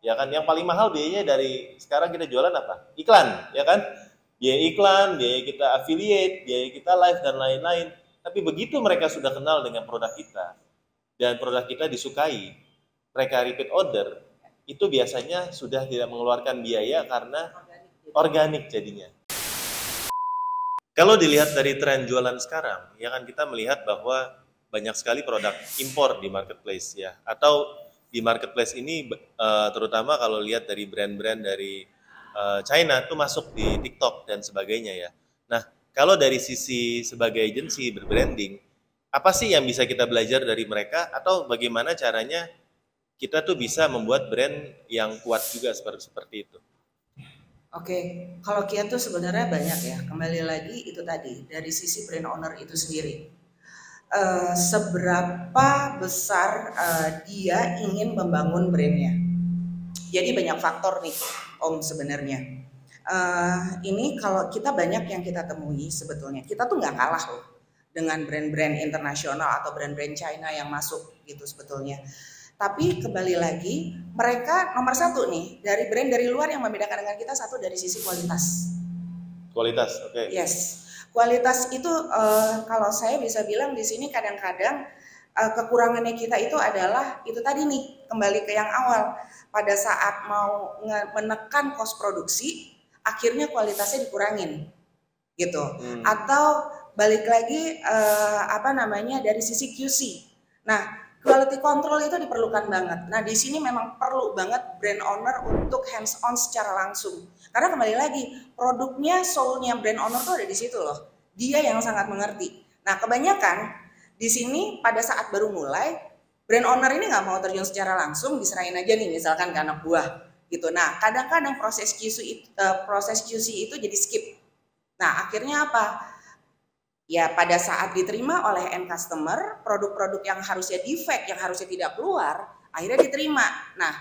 ya kan? Yang paling mahal biayanya dari sekarang kita jualan apa? Iklan, ya kan? Biaya iklan, biaya kita affiliate, biaya kita live dan lain-lain. Tapi begitu mereka sudah kenal dengan produk kita dan produk kita disukai, mereka repeat order, itu biasanya sudah tidak mengeluarkan biaya karena organik jadinya. Kalau dilihat dari tren jualan sekarang, ya kan kita melihat bahwa banyak sekali produk impor di marketplace ya. Atau di marketplace ini terutama kalau lihat dari brand-brand dari China itu masuk di TikTok dan sebagainya ya. Nah, kalau dari sisi sebagai agensi berbranding, apa sih yang bisa kita belajar dari mereka atau bagaimana caranya kita tuh bisa membuat brand yang kuat juga seperti itu? Oke, kalau Kia tuh sebenarnya banyak ya. Kembali lagi itu tadi dari sisi brand owner itu sendiri. Seberapa besar dia ingin membangun brandnya. Jadi banyak faktor nih, Om sebenarnya. Ini kalau kita banyak yang kita temui sebetulnya, kita tuh nggak kalah loh dengan brand-brand internasional atau brand-brand China yang masuk gitu sebetulnya. Tapi kembali lagi, mereka nomor satu nih, dari brand dari luar yang membedakan dengan kita, satu dari sisi kualitas. Kualitas, oke. Yes, kualitas itu kalau saya bisa bilang di sini kadang-kadang kekurangannya kita itu adalah itu tadi nih, kembali ke yang awal. Pada saat mau menekan kos produksi, akhirnya kualitasnya dikurangin gitu. Atau balik lagi dari sisi QC. Nah, quality control itu diperlukan banget. Nah, di sini memang perlu banget brand owner untuk hands on secara langsung. Karena kembali lagi, produknya, soul-nya brand owner tuh ada di situ loh. Dia yang sangat mengerti. Nah, kebanyakan di sini pada saat baru mulai, brand owner ini nggak mau terjun secara langsung, diserahin aja nih misalkan ke anak buah gitu. Nah, kadang-kadang proses QC itu jadi skip. Nah, akhirnya apa? Ya pada saat diterima oleh end customer, produk-produk yang harusnya defect, yang harusnya tidak keluar, akhirnya diterima. Nah,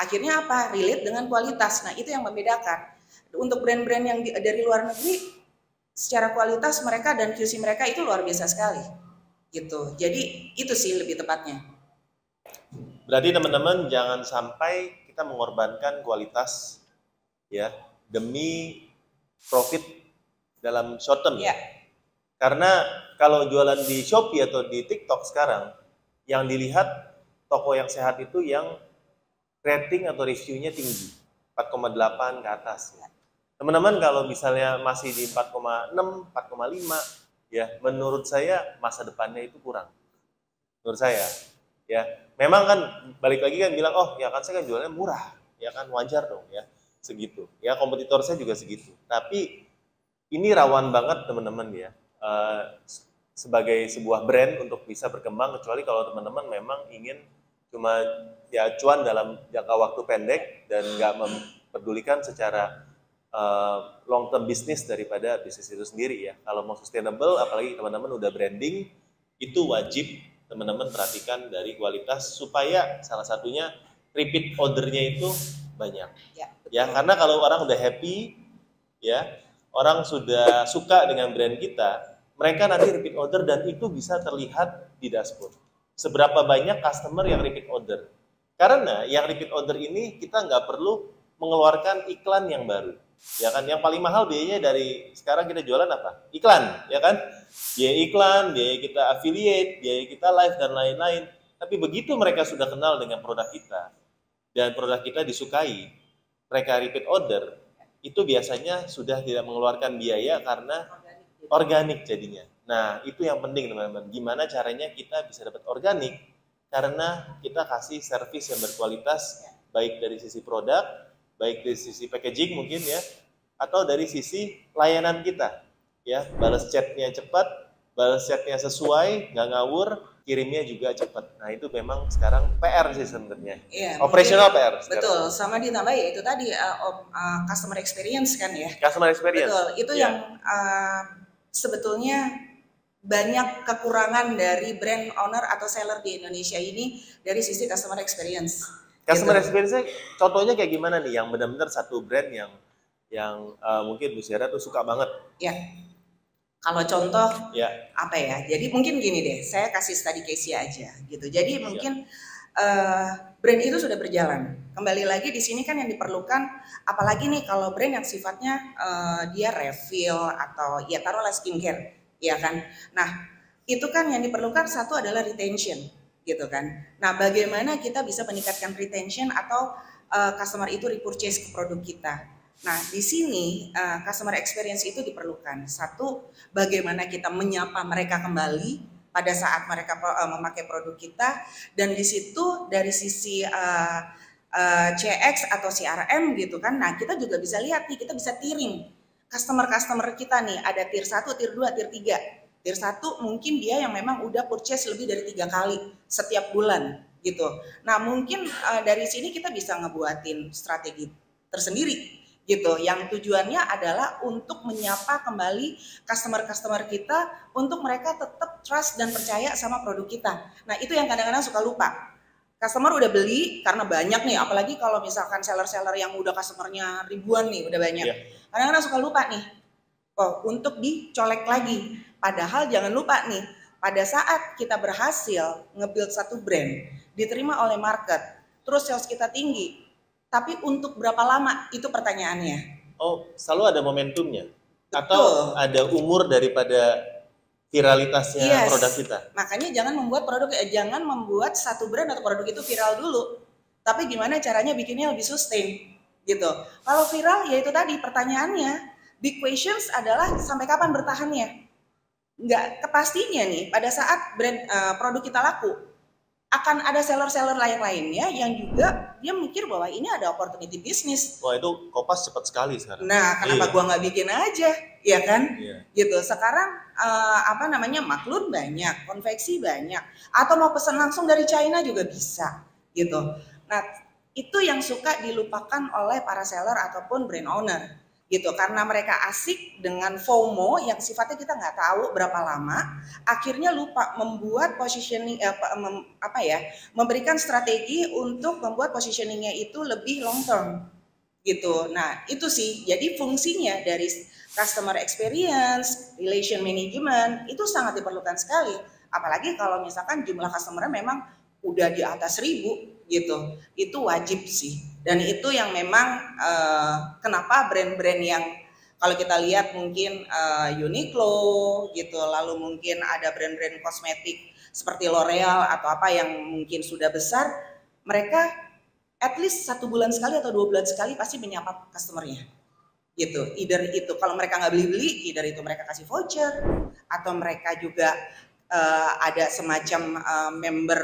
akhirnya apa? Relate dengan kualitas. Nah, itu yang membedakan. Untuk brand-brand yang dari luar negeri, secara kualitas mereka dan QC mereka itu luar biasa sekali. Gitu. Jadi, itu sih lebih tepatnya. Berarti teman-teman jangan sampai kita mengorbankan kualitas ya demi profit dalam short term ya. Karena kalau jualan di Shopee atau di TikTok sekarang, yang dilihat toko yang sehat itu yang rating atau reviewnya tinggi, 4,8 ke atas. Teman-teman kalau misalnya masih di 4,6, 4,5, ya menurut saya masa depannya itu kurang. Menurut saya, ya memang kan balik lagi kan bilang, oh ya kan saya kan jualnya murah, ya kan wajar dong ya segitu. Ya kompetitor saya juga segitu. Tapi ini rawan banget teman-teman ya. Sebagai sebuah brand untuk bisa berkembang, kecuali kalau teman-teman memang ingin cuma ya cuan dalam jangka waktu pendek dan nggak mempedulikan secara long term bisnis daripada bisnis itu sendiri ya. Kalau mau sustainable, apalagi teman-teman udah branding, itu wajib teman-teman perhatikan dari kualitas supaya salah satunya repeat ordernya itu banyak. Ya, karena kalau orang udah happy, ya orang sudah suka dengan brand kita, mereka nanti repeat order dan itu bisa terlihat di dashboard. Seberapa banyak customer yang repeat order. Karena yang repeat order ini kita nggak perlu mengeluarkan iklan yang baru. Ya kan, yang paling mahal biayanya dari sekarang kita jualan apa? Iklan, ya kan? Biaya iklan, biaya kita affiliate, biaya kita live dan lain-lain. Tapi begitu mereka sudah kenal dengan produk kita dan produk kita disukai, mereka repeat order, itu biasanya sudah tidak mengeluarkan biaya karena organik jadinya. Nah, itu yang penting teman-teman. Gimana caranya kita bisa dapat organik? Karena kita kasih servis yang berkualitas, baik dari sisi produk, baik dari sisi packaging mungkin ya, atau dari sisi layanan kita. Ya, balas chatnya cepat, balas chatnya sesuai, nggak ngawur, kirimnya juga cepat. Nah, itu memang sekarang PR sih sebenarnya. Iya, operasional PR. Betul, sama ditambah ya itu tadi customer experience kan ya. Customer experience. Betul, itu yang sebetulnya banyak kekurangan dari brand owner atau seller di Indonesia ini dari sisi customer experience. Customer experience-nya contohnya kayak gimana nih yang benar-benar satu brand yang mungkin Bu Sierra tuh suka banget? Ya. Kalau contoh apa ya? Jadi mungkin gini deh, saya kasih study case aja gitu. Jadi mungkin brand itu sudah berjalan. Kembali lagi di sini kan yang diperlukan, apalagi nih kalau brand yang sifatnya dia refill atau ya taruhlah skincare, ya kan. Nah, itu kan yang diperlukan satu adalah retention, gitu kan. Nah, bagaimana kita bisa meningkatkan retention atau customer itu repurchase ke produk kita. Nah, di sini customer experience itu diperlukan. Satu, bagaimana kita menyapa mereka kembali pada saat mereka memakai produk kita, dan di situ dari sisi CX atau CRM gitu kan. Nah, kita juga bisa lihat nih, kita bisa tiering customer kita nih, ada tier 1, tier 2, tier 3. Tier 1 mungkin dia yang memang udah purchase lebih dari 3 kali setiap bulan gitu. Nah, mungkin dari sini kita bisa ngebuatin strategi tersendiri gitu, yang tujuannya adalah untuk menyapa kembali customer kita untuk mereka tetap trust dan percaya sama produk kita. Nah, itu yang kadang-kadang suka lupa. Customer udah beli karena banyak nih, apalagi kalau misalkan seller-seller yang udah customernya ribuan nih, udah banyak. Kadang-kadang suka lupa nih, untuk dicolek lagi. Padahal jangan lupa nih, pada saat kita berhasil nge-build satu brand, diterima oleh market, terus sales kita tinggi, tapi untuk berapa lama itu pertanyaannya. Oh, selalu ada momentumnya. Atau ada umur daripada viralitasnya produk kita. Makanya jangan membuat satu brand atau produk itu viral dulu. Tapi gimana caranya bikinnya lebih sustain gitu. Kalau viral ya itu tadi pertanyaannya. Big questions adalah sampai kapan bertahannya. Nggak kepastinya nih pada saat produk kita laku. Akan ada seller-seller lainnya yang juga dia mikir bahwa ini ada opportunity bisnis. Wah, itu Kompas cepat sekali sekarang. Nah, kenapa gua nggak bikin aja, ya kan? Gitu. Sekarang maklun banyak, konveksi banyak, atau mau pesan langsung dari China juga bisa, gitu. Nah, itu yang suka dilupakan oleh para seller ataupun brand owner. Gitu, karena mereka asik dengan FOMO yang sifatnya kita nggak tahu berapa lama, akhirnya lupa membuat positioning memberikan strategi untuk membuat positioningnya itu lebih long term gitu. Nah, itu sih jadi fungsinya dari customer experience, relation management itu sangat diperlukan sekali, apalagi kalau misalkan jumlah customer-nya memang udah di atas 1000 gitu, itu wajib sih. Dan itu yang memang kenapa brand-brand yang kalau kita lihat mungkin Uniqlo gitu, lalu mungkin ada brand-brand kosmetik seperti L'Oreal atau apa yang mungkin sudah besar, mereka at least 1 bulan sekali atau 2 bulan sekali pasti menyapa customernya gitu. Either itu kalau mereka nggak beli-beli, either itu mereka kasih voucher atau mereka juga ada semacam member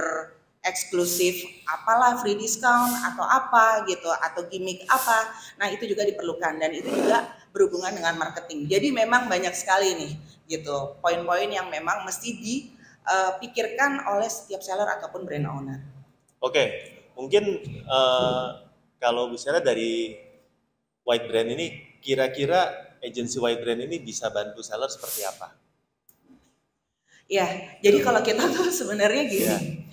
eksklusif apalah, free discount atau apa gitu, atau gimmick apa. Nah, itu juga diperlukan dan itu juga berhubungan dengan marketing. Jadi memang banyak sekali nih gitu poin-poin yang memang mesti dipikirkan oleh setiap seller ataupun brand owner. Oke, mungkin kalau misalnya dari White Brand ini, kira-kira agensi White Brand ini bisa bantu seller seperti apa? Ya, jadi kalau kita tuh sebenarnya gini.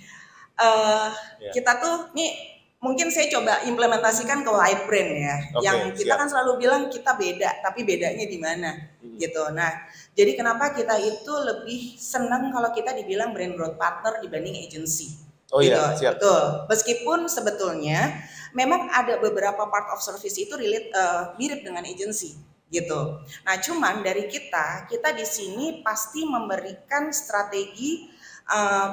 Kita tuh nih mungkin saya coba implementasikan ke White Brand ya. Yang kita kan selalu bilang kita beda, tapi bedanya di mana gitu. Nah, jadi kenapa kita itu lebih senang kalau kita dibilang brand growth partner dibanding agency. Oh gitu. iya, siap. Betul. Meskipun sebetulnya memang ada beberapa part of service itu mirip dengan agency gitu. Nah, cuman dari kita di sini pasti memberikan strategi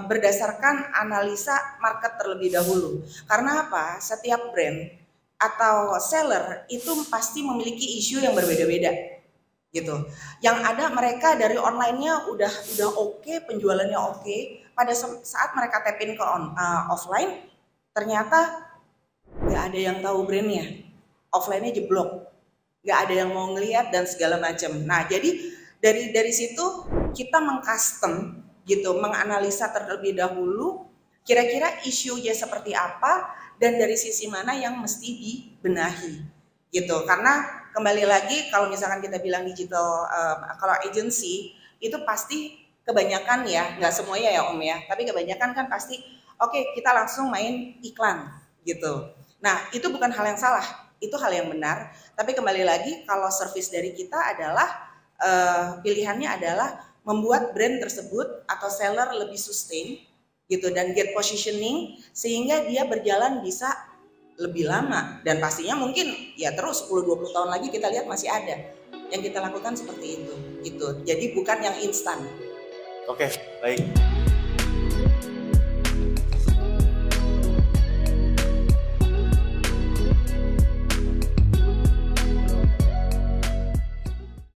berdasarkan analisa market terlebih dahulu. Karena apa? Setiap brand atau seller itu pasti memiliki isu yang berbeda-beda gitu. Yang ada mereka dari online-nya udah oke, penjualannya oke. Pada saat mereka tap in ke offline, ternyata nggak ada yang tahu brandnya. Offline-nya jeblok, nggak ada yang mau ngelihat dan segala macam. Nah, jadi dari situ kita mengcustom gitu, menganalisa terlebih dahulu kira-kira isunya seperti apa dan dari sisi mana yang mesti dibenahi gitu. Karena kembali lagi kalau misalkan kita bilang digital, kalau agency itu pasti kebanyakan ya, nggak semuanya ya Om ya, tapi kebanyakan kan pasti oke, kita langsung main iklan gitu. Nah, itu bukan hal yang salah, itu hal yang benar, tapi kembali lagi kalau service dari kita adalah pilihannya adalah membuat brand tersebut atau seller lebih sustain gitu, dan get positioning sehingga dia berjalan bisa lebih lama, dan pastinya mungkin ya terus 10-20 tahun lagi kita lihat masih ada yang kita lakukan seperti itu gitu. Jadi bukan yang instan. Oke, baik.